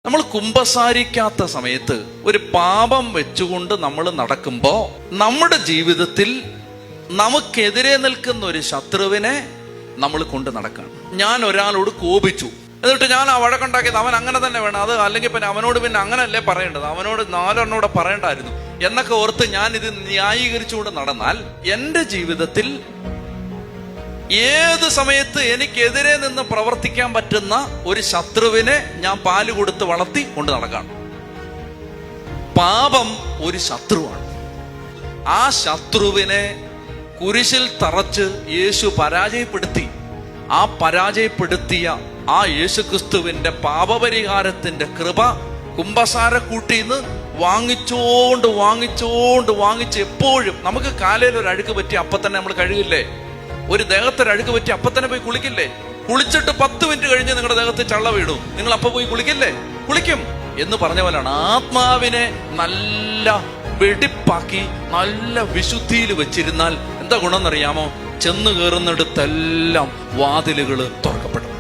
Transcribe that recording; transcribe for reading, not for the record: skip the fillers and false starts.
നമ്മൾ കുമ്പസാരിക്കാത്ത സമയത്ത് ഒരു പാപം വെച്ചുകൊണ്ട് നമ്മൾ നടക്കുമ്പോൾ നമ്മുടെ ജീവിതത്തിൽ നമുക്കെതിരെ നിൽക്കുന്ന ഒരു ശത്രുവിനെ നമ്മൾ കൊണ്ട് നടക്കുകയാണ്. ഞാൻ ഒരാളോട് കോപിച്ചു, എന്നിട്ട് ഞാൻ ആ വഴക്കുണ്ടാക്കിയത് അവൻ അങ്ങനെ തന്നെ വേണം, അത് അല്ലെങ്കിൽ പിന്നെ അവനോട് പിന്നെ അങ്ങനല്ലേ പറയേണ്ടത്, അവനോട് 4 എണ്ണോടെ പറയണ്ടായിരുന്നു എന്നൊക്കെ ഓർത്ത് ഞാൻ ഇത് ന്യായീകരിച്ചുകൊണ്ട് നടന്നാൽ എൻ്റെ ജീവിതത്തിൽ ഏത് സമയത്ത് എനിക്കെതിരെ നിന്ന് പ്രവർത്തിക്കാൻ പറ്റുന്ന ഒരു ശത്രുവിനെ ഞാൻ പാല് കൊടുത്ത് വളർത്തി കൊണ്ട് നടക്കാണ്. പാപം ഒരു ശത്രുവാണ്. ആ ശത്രുവിനെ കുരിശിൽ തറച്ച് യേശു പരാജയപ്പെടുത്തി. ആ പരാജയപ്പെടുത്തിയ ആ യേശുക്രിസ്തുവിന്റെ പാപപരിഹാരത്തിന്റെ കൃപ കുമ്പസാരക്കൂട്ടിന്ന് വാങ്ങിച്ച് എപ്പോഴും നമുക്ക് കാലയിൽ ഒരു അഴുക്ക് പറ്റി അപ്പൊ തന്നെ നമ്മൾ കഴുകില്ലേ? ഒരു ദേഹത്തൊരു അഴുക്ക് പറ്റി അപ്പൊ തന്നെ പോയി കുളിക്കില്ലേ? കുളിച്ചിട്ട് 10 മിനിറ്റ് കഴിഞ്ഞ് നിങ്ങളുടെ ദേഹത്ത് ചള്ള വീടും, നിങ്ങൾ അപ്പൊ പോയി കുളിക്കില്ലേ? കുളിക്കും എന്ന് പറഞ്ഞ പോലെയാണ് ആത്മാവിനെ നല്ല വെടിപ്പാക്കി നല്ല വിശുദ്ധിയിൽ വെച്ചിരുന്നാൽ എന്താ ഗുണമെന്നറിയാമോ? ചെന്ന് കയറുന്നിടത്തെല്ലാം വാതിലുകൾ തുറക്കപ്പെടും.